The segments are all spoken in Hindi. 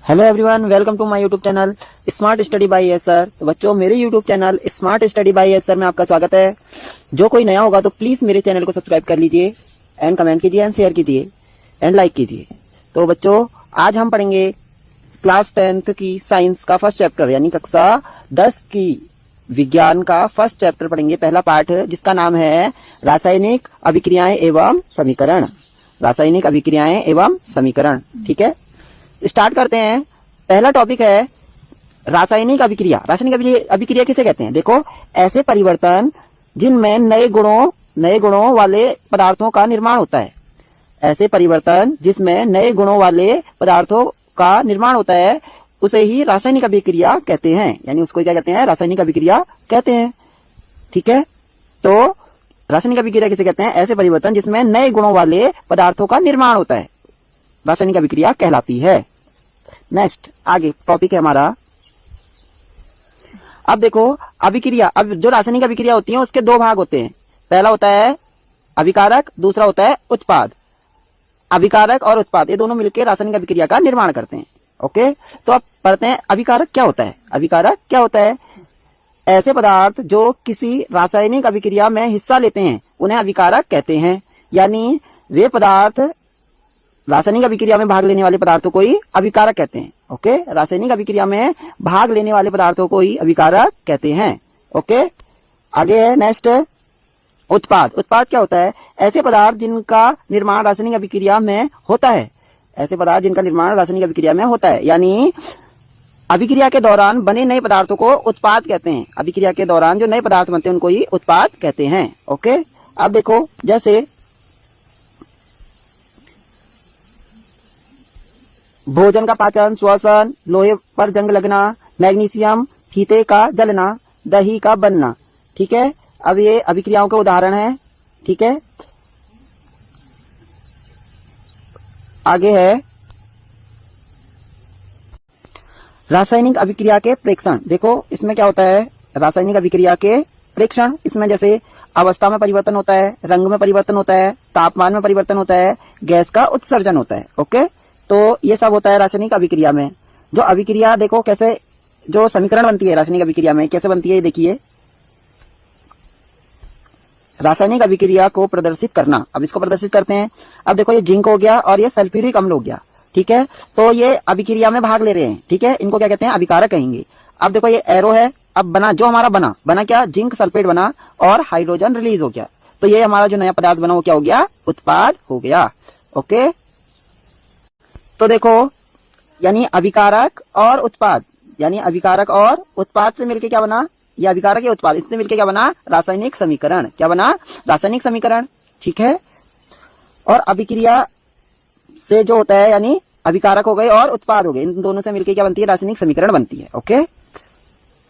Hello everyone, welcome to my YouTube channel Smart Study by SR. तो बच्चों, मेरे YouTube channel Smart Study by SR में आपका स्वागत है। जो कोई नया होगा तो प्लीज मेरे चैनल को सब्सक्राइब कर लीजिए एंड कमेंट कीजिए एंड शेयर कीजिए एंड लाइक कीजिए। तो बच्चों, आज हम पढ़ेंगे क्लास 10th की साइंस का फर्स्ट चैप्टर, यानी कक्षा 10 की विज्ञान का फर्स्ट चैप्टर पढ़ेंगे। पहला पार्ट जिसका नाम है रासायनिक अभिक्रियाएं एवं समीकरण। रासायनिक अभिक्रियाएं एवं समीकरण, ठीक है। स्टार्ट करते हैं। पहला टॉपिक है रासायनिक अभिक्रिया। रासायनिक अभिक्रिया किसे कहते हैं? देखो, ऐसे परिवर्तन जिनमें नए गुणों वाले पदार्थों का निर्माण होता है। ऐसे परिवर्तन जिसमें नए गुणों वाले पदार्थों का निर्माण होता है उसे ही रासायनिक अभिक्रिया कहते हैं, यानी उसको क्या कहते हैं? रासायनिक अभिक्रिया कहते हैं, ठीक है। तो रासायनिक अभिक्रिया किसे कहते हैं? ऐसे परिवर्तन जिसमें नए गुणों वाले पदार्थों का निर्माण होता है, रासायनिक अभिक्रिया कहलाती है। नेक्स्ट आगे टॉपिक है हमारा। अब देखो, अभिक्रिया, अब जो रासायनिक अभिक्रिया होती है उसके दो भाग होते हैं। पहला होता है अभिकारक, दूसरा होता है उत्पाद। अभिकारक और उत्पाद ये दोनों मिलकर रासायनिक अभिक्रिया का निर्माण करते हैं। ओके, तो अब पढ़ते हैं अभिकारक क्या होता है। अभिकारक क्या होता है? ऐसे पदार्थ जो किसी रासायनिक अभिक्रिया में हिस्सा लेते हैं उन्हें अभिकारक कहते हैं, यानी वे पदार्थ रासायनिक अभिक्रिया में भाग लेने वाले पदार्थों को ही अभिकारक कहते हैं। ओके, रासायनिक अभिक्रिया में भाग लेने वाले पदार्थों को ही अभिकारक कहते हैं। ओके, आगे है नेक्स्ट उत्पाद। उत्पाद क्या होता है? ऐसे पदार्थ जिनका निर्माण रासायनिक अभिक्रिया में होता है। ऐसे पदार्थ जिनका निर्माण रासायनिक अभिक्रिया में होता है, यानी अभिक्रिया के दौरान बने नए पदार्थों को उत्पाद कहते हैं। अभिक्रिया के दौरान जो नए पदार्थ बनते हैं उनको ही उत्पाद कहते हैं। ओके, अब देखो, जैसे भोजन का पाचन, श्वसन, लोहे पर जंग लगना, मैग्नीशियम, फीते का जलना, दही का बनना, ठीक है। अब ये अभिक्रियाओं के उदाहरण हैं, ठीक है। आगे है रासायनिक अभिक्रिया के प्रेक्षण। देखो, इसमें क्या होता है? रासायनिक अभिक्रिया के प्रेक्षण, इसमें जैसे अवस्था में परिवर्तन होता है, रंग में परिवर्तन होता है, तापमान में परिवर्तन होता है, गैस का उत्सर्जन होता है। ओके, तो ये सब होता है रासायनिक अभिक्रिया में। जो अभिक्रिया देखो कैसे, जो समीकरण बनती है रासायनिक अभिक्रिया में कैसे बनती है, देखिए। रासायनिक अभिक्रिया को प्रदर्शित करना, अब इसको प्रदर्शित करते हैं। अब देखो, ये जिंक हो गया और ये सल्फ्यूरिक अम्ल हो गया, ठीक है। तो ये अभिक्रिया में भाग ले रहे हैं, ठीक है। इनको क्या कहते हैं? अभिकारक कहेंगे। अब देखो, ये एरो है। अब बना जो हमारा बना क्या? जिंक सल्फेट बना और हाइड्रोजन रिलीज हो गया। तो ये हमारा जो नया पदार्थ बना वो क्या हो गया? उत्पाद हो गया। ओके, तो देखो, यानी अभिकारक और उत्पाद, यानी अभिकारक और उत्पाद से मिलके क्या बना? ये अभिकारक या उत्पाद, इससे मिलके क्या बना? रासायनिक समीकरण। क्या बना? रासायनिक समीकरण, ठीक है। और अभिक्रिया से जो होता है, यानी अभिकारक हो गए और उत्पाद हो गए, इन दोनों से मिलके क्या बनती है? रासायनिक समीकरण बनती है। ओके,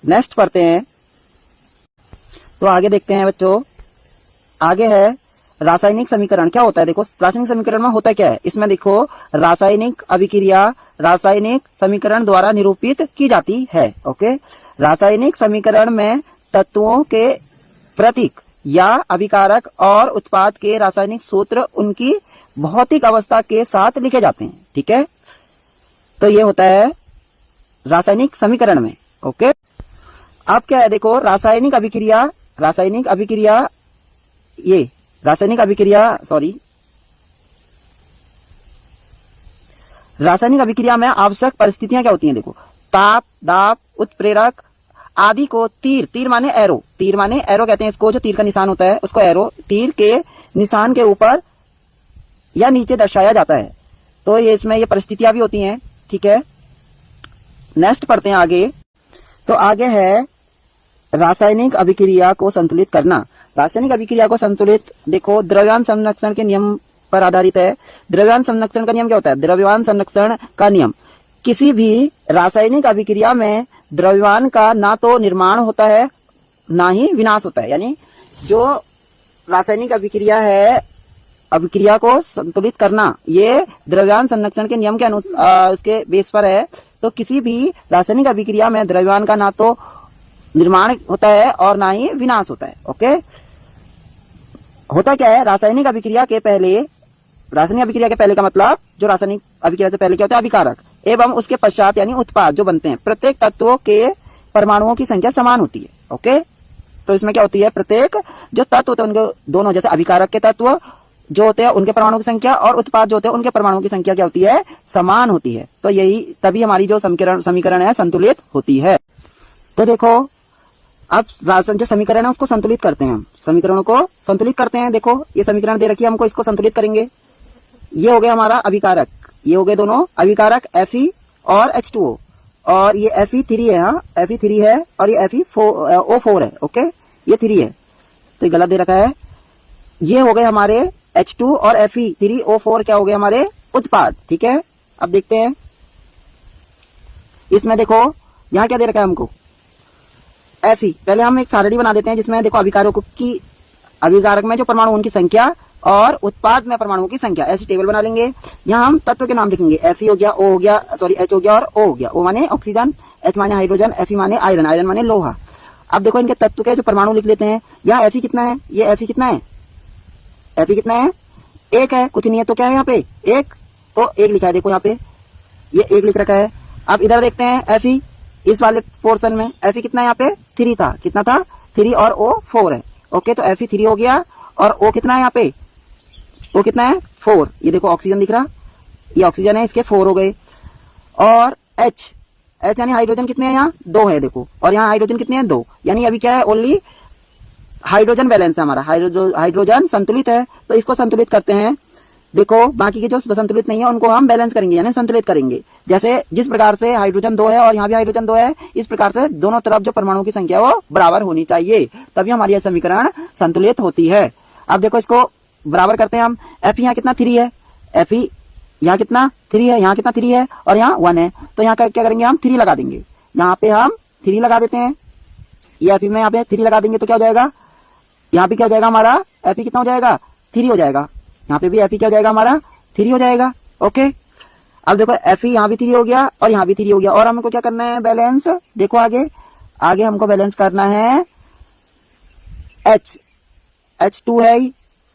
नेक्स्ट पढ़ते हैं। तो आगे देखते हैं बच्चों। आगे है रासायनिक समीकरण क्या होता है। देखो, रासायनिक समीकरण में होता क्या है? इसमें देखो, रासायनिक अभिक्रिया रासायनिक समीकरण द्वारा निरूपित की जाती है। ओके, रासायनिक समीकरण में तत्वों के प्रतीक या अभिकारक और उत्पाद के रासायनिक सूत्र उनकी भौतिक अवस्था के साथ लिखे जाते हैं, ठीक है। तो ये होता है रासायनिक समीकरण में। ओके, अब क्या है? देखो, रासायनिक अभिक्रिया में आवश्यक परिस्थितियां क्या होती हैं? देखो, ताप, दाब, उत्प्रेरक आदि को तीर माने एरो कहते हैं इसको। जो तीर का निशान होता है उसको एरो, तीर के निशान के ऊपर या नीचे दर्शाया जाता है। तो ये इसमें ये परिस्थितियां भी होती हैं, ठीक है। नेक्स्ट पढ़ते हैं आगे। तो आगे है रासायनिक अभिक्रिया को संतुलित करना। रासायनिक अभिक्रिया को संतुलित, देखो, द्रव्यमान संरक्षण के नियम पर आधारित है। द्रव्यमान संरक्षण का नियम क्या होता है? द्रव्यमान संरक्षण का नियम, किसी भी रासायनिक अभिक्रिया में द्रव्यमान का ना तो निर्माण होता है ना ही विनाश होता है। यानी जो रासायनिक अभिक्रिया है, अभिक्रिया को संतुलित करना, ये द्रव्यमान संरक्षण के नियम के अनुसार उसके बेस पर है। तो किसी भी रासायनिक अभिक्रिया में द्रव्यमान का ना तो निर्माण होता है और ना ही विनाश होता है। ओके, होता क्या है? रासायनिक अभिक्रिया के पहले रासायनिक अभिक्रिया के पहले का मतलब जो रासायनिक अभिक्रिया से पहले क्या होता है, अभिकारक, एवं उसके पश्चात यानी उत्पाद जो बनते हैं, प्रत्येक तत्वों के परमाणुओं की संख्या समान होती है। ओके, तो इसमें क्या होती है, प्रत्येक जो तत्व होते हैं उनके दोनों, जैसे अभिकारक के तत्व जो होते हैं उनके परमाणुओं की संख्या और उत्पाद जो होते हैं उनके परमाणुओं की संख्या क्या होती है, समान होती है। तो यही तभी हमारी जो समीकरण है संतुलित होती है। तो देखो अब रासायनिक जो समीकरण है उसको संतुलित करते हैं, हम समीकरणों को संतुलित करते हैं। देखो ये समीकरण दे रखी है हमको, इसको संतुलित करेंगे। ये हो गया हमारा अभिकारक, ये हो गए दोनों अभिकारक Fe और H2O, और ये Fe3 है, हाँ Fe3 है, और ये FeO4 है। ओके, ये 3 है तो ये गलत दे रखा है। ये हो गए हमारे H2 और Fe3O4 क्या हो गए हमारे उत्पाद। ठीक है, अब देखते हैं इसमें। देखो यहां क्या दे रखा है हमको, Fe। पहले हम एक सारणी बना देते हैं जिसमें देखो अभिकारकों की, अभिकारक में जो परमाणु उनकी संख्या और उत्पाद में परमाणुओं की संख्या, ऐसी टेबल बना लेंगे। यहाँ हम तत्व के नाम लिखेंगे, Fe हो गया, O हो गया, सॉरी H हो गया और O हो गया। O माने ऑक्सीजन, H माने हाइड्रोजन, Fe माने आयरन, आयरन माने लोहा। अब देखो इनके तत्व के जो परमाणु लिख लेते हैं। यहाँ Fe कितना है, ये Fe कितना है, Fe कितना है, 1 है, कुछ नहीं है तो क्या है यहाँ पे 1, तो 1 लिखा है। देखो यहाँ पे ये 1 लिख रखा है। अब इधर देखते हैं Fe, इस वाले पोर्शन में Fe कितना है, यहाँ पे 3 था, कितना था 3, और O 4 है। ओके, तो Fe3 हो गया, और O कितना है यहाँ पे, O कितना है 4। ये देखो ऑक्सीजन दिख रहा, ये ऑक्सीजन है, इसके 4 हो गए। और H यानी हाइड्रोजन कितने हैं, यहाँ 2 है देखो, और यहाँ हाइड्रोजन कितने हैं 2, यानी अभी क्या है, ओनली हाइड्रोजन बैलेंस है हमारा, हाइड्रोजन संतुलित है। तो इसको संतुलित करते हैं। देखो बाकी के जो संतुलित नहीं है उनको हम बैलेंस करेंगे, यानी संतुलित करेंगे। जैसे जिस प्रकार से हाइड्रोजन 2 है और यहाँ भी हाइड्रोजन 2 है, इस प्रकार से दोनों तरफ जो परमाणुओं की संख्या वो बराबर होनी चाहिए, तभी हमारी यह समीकरण संतुलित होती है। अब देखो इसको बराबर करते हैं हम। Fe यहाँ कितना 3 है, Fe यहाँ कितना 3 है, यहाँ कितना 3 है, और यहाँ 1 है, तो यहाँ क्या करेंगे हम 3 लगा देंगे। यहाँ पे हम 3 लगा देते हैं, ये Fe में यहाँ पे 3 लगा देंगे तो क्या हो जाएगा, यहाँ पे क्या हो जाएगा हमारा Fe कितना हो जाएगा 3 हो जाएगा, यहाँ पे भी Fe क्या हो जाएगा हमारा 3 हो जाएगा। ओके, अब देखो Fe यहाँ भी 3 हो गया और यहाँ भी 3 हो गया, और हमको क्या करना है बैलेंस। देखो आगे हमको बैलेंस करना है H2 है,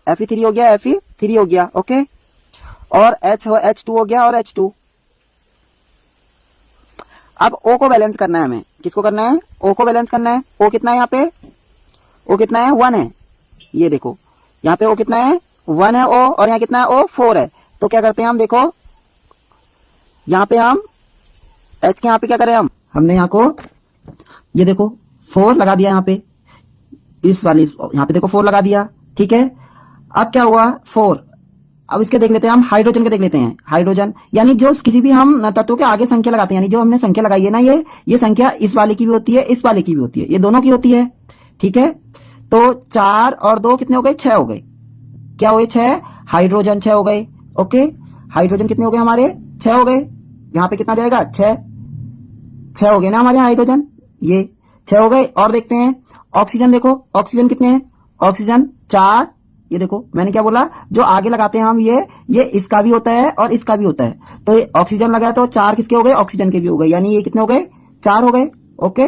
Fe3 हो गया, Fe3 हो गया। ओके, और H2 हो गया और H2। अब O को बैलेंस करना है हमें, किसको करना है, O को बैलेंस करना है। O कितना है यहाँ पे, O कितना है 1 है, ये देखो यहाँ पे O कितना है 1 है O, और यहाँ कितना है O 4 है। तो क्या करते हैं हम, देखो यहाँ पे हम H के यहाँ पे क्या करें, हमने यहाँ को ये देखो 4 लगा दिया, यहाँ पे इस वाली यहाँ पे देखो 4 लगा दिया। ठीक है, अब क्या हुआ 4। अब इसके देख लेते हैं हम, हाइड्रोजन के देख लेते हैं। हाइड्रोजन यानी जो किसी भी हम तत्वों के आगे संख्या लगाते हैं, यानी जो हमने संख्या लगाई है ना, ये संख्या इस वाले की भी होती है, इस वाले की भी होती है, ये दोनों की होती है। ठीक है, तो 4 और 2 कितने हो गए, 6 हो गए। क्या हुए 6, हाइड्रोजन 6 हो गए। ओके, हाइड्रोजन कितने हो गए हमारे 6 हो गए। यहाँ पे कितना जाएगा 6 हो गए ना हमारे हाइड्रोजन, ये 6 हो गए। और देखते हैं ऑक्सीजन, देखो ऑक्सीजन कितने हैं, ऑक्सीजन 4। ये देखो मैंने क्या बोला, जो आगे लगाते हैं हम ये इसका भी होता है और इसका भी होता है। तो ये ऑक्सीजन लगाया तो 4 किसके हो गए, ऑक्सीजन के भी हो गए, यानी ये कितने हो गए 4 हो गए। ओके,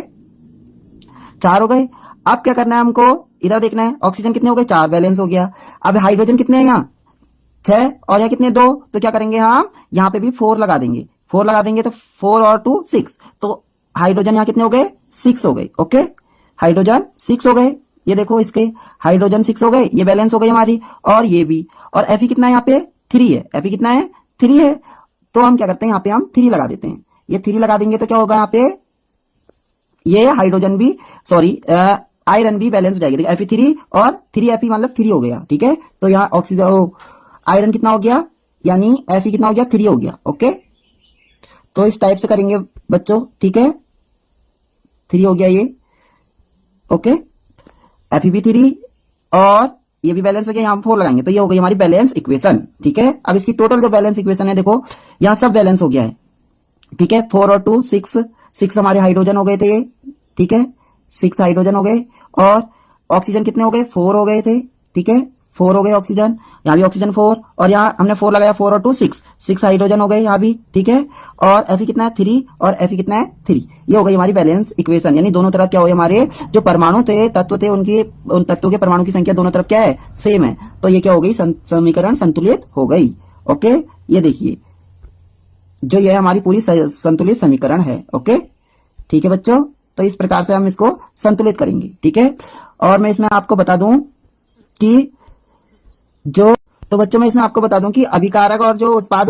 4 हो गए। अब क्या करना है हमको, इधर देखना है ऑक्सीजन कितने हो गए 4, बैलेंस हो गया। अब हाइड्रोजन कितने हैं यहाँ 6, और यहाँ कितने 2, तो क्या करेंगे हम यहाँ पे भी 4 लगा देंगे। 4 लगा देंगे तो 4 और 2 6, तो हाइड्रोजन यहाँ कितने हो गए 6 हो गए। ओके, हाइड्रोजन 6 हो गए। ये देखो इसके हाइड्रोजन 6 हो गए, ये बैलेंस हो गई हमारी, और ये भी। और Fe कितना है यहाँ पे 3 है, Fe कितना है 3 है। तो हम क्या करते हैं यहाँ पे हम 3 लगा देते हैं। ये 3 लगा देंगे तो क्या होगा यहाँ पे, ये हाइड्रोजन भी सॉरी आयरन भी बैलेंस हो जाएगी। Fe3 और 3Fe मतलब 3 हो गया। ठीक है, तो यहाँ ऑक्सीजन आयरन कितना हो गया, यानी Fe कितना हो गया 3 हो गया। ओके, तो इस टाइप से करेंगे बच्चों। ठीक है, 3 हो गया ये। ओके, Fe भी 3 और ये भी बैलेंस हो गया, यहाँ 4 लगाएंगे तो ये हो गई हमारी बैलेंस इक्वेशन। ठीक है, अब इसकी टोटल जो बैलेंस इक्वेशन है देखो यहाँ सब बैलेंस हो गया है। ठीक है, 4 और 2 6 हमारे हाइड्रोजन हो गए थे ये। ठीक है, 6 हाइड्रोजन हो गए, और ऑक्सीजन कितने हो गए 4 हो गए थे। ठीक है, 4 हो गए ऑक्सीजन, यहाँ भी ऑक्सीजन 4, और यहाँ हमने 4 लगाया, 4 और 2 6 हाइड्रोजन हो गए यहाँ भी, ठीक है। और Fe कितना है 3, और Fe कितना है 3। ये हो गई हमारी बैलेंस इक्वेशन, यानी दोनों तरफ क्या हो गए, हमारे जो परमाणु थे, तत्व थे, उन तत्वों के परमाणु की संख्या दोनों तरफ क्या है, सेम है। तो ये क्या हो गई, समीकरण संतुलित हो गई। ओके, ये देखिए जो ये हमारी पूरी संतुलित समीकरण है। ओके, ठीक है बच्चों, तो इस प्रकार से हम इसको संतुलित करेंगे, ठीक है। और मैं इसमें आपको बता दूं कि तो बच्चों मैं इसमें आपको बता दूं कि अभिकारक और जो उत्पाद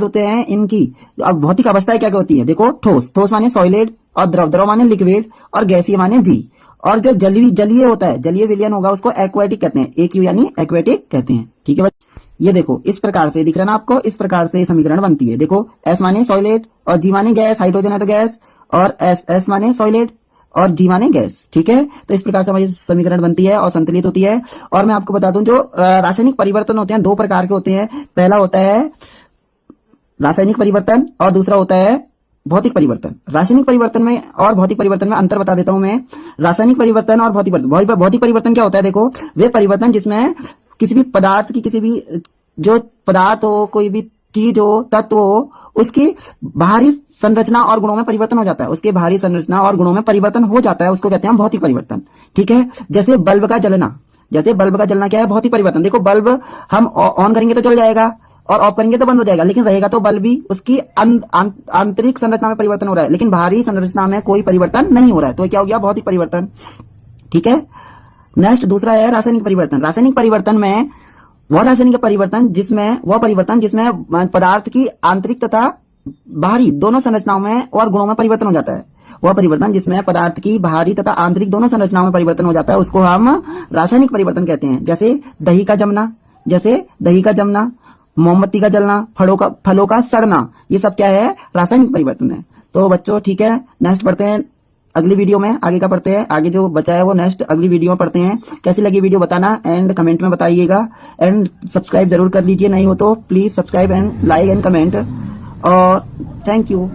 होते हैं, इनकी अब भौतिक अवस्थाएं क्या क्या होती है। देखो, ठोस माने सॉलिड, और द्रव माने लिक्विड, और गैसीय माने जी। और जो जलीय होता है, जलीय विलयन होगा, उसको एक्वेटिक कहते हैं, AQ यानी एक्वेटिक कहते हैं, ठीक है बच्चों। ये देखो इस प्रकार से दिख रहा है ना आपको, इस प्रकार से समीकरण बनती है। देखो S माने सॉलिड, और G माने गैस, हाइड्रोजन है तो गैस, और S माने सॉलिड, और G माने गैस, ठीक है। तो इस प्रकार से हमारी समीकरण बनती है और संतुलित होती है। और मैं आपको बता दूं, जो रासायनिक परिवर्तन होते हैं 2 प्रकार के होते हैं। पहला होता है रासायनिक परिवर्तन, और दूसरा होता है भौतिक परिवर्तन। रासायनिक परिवर्तन में और भौतिक परिवर्तन में अंतर बता देता हूं मैं। रासायनिक परिवर्तन और भौतिक परिवर्तन क्या होता है, देखो, वे परिवर्तन जिसमें किसी भी पदार्थ की, किसी भी जो पदार्थ हो, कोई भी चीज हो, तत्व हो, उसकी बाहरी संरचना और गुणों में परिवर्तन हो जाता है, उसके बाहरी संरचना और गुणों में परिवर्तन हो जाता है, उसको कहते हैं भौतिक परिवर्तन, ठीक है। जैसे बल्ब का जलना क्या है, भौतिक परिवर्तन। देखो, बल्ब हम ऑन करेंगे तो जल जाएगा, और ऑफ करेंगे तो बंद हो जाएगा, लेकिन रहेगा तो बल्ब भी। उसकी आंतरिक संरचना में परिवर्तन हो रहा है, लेकिन बाहरी संरचना में कोई परिवर्तन नहीं हो रहा है, तो क्या हो गया, भौतिक परिवर्तन, ठीक है। नेक्स्ट दूसरा है रासायनिक परिवर्तन। रासायनिक परिवर्तन में वह रासायनिक परिवर्तन जिसमें पदार्थ की आंतरिक तथा बाहरी दोनों संरचनाओं में और गुणों में परिवर्तन हो जाता है। वह परिवर्तन जिसमें पदार्थ की बाहरी तथा आंतरिक दोनों संरचनाओं में परिवर्तन हो जाता है, उसको हम रासायनिक परिवर्तन कहते हैं। जैसे दही का जमना, मोमबत्ती का जलना, फलों का सड़ना, ये सब क्या है, रासायनिक परिवर्तन है। तो बच्चों ठीक है, नेक्स्ट पढ़ते हैं अगली वीडियो में, आगे का पढ़ते हैं, आगे जो बचा है वो नेक्स्ट अगली वीडियो में पढ़ते हैं। कैसी लगी वीडियो बताना एंड कमेंट में बताइएगा, एंड सब्सक्राइब जरूर कर लीजिए, नहीं हो तो please subscribe and like and comment, और थैंक यू।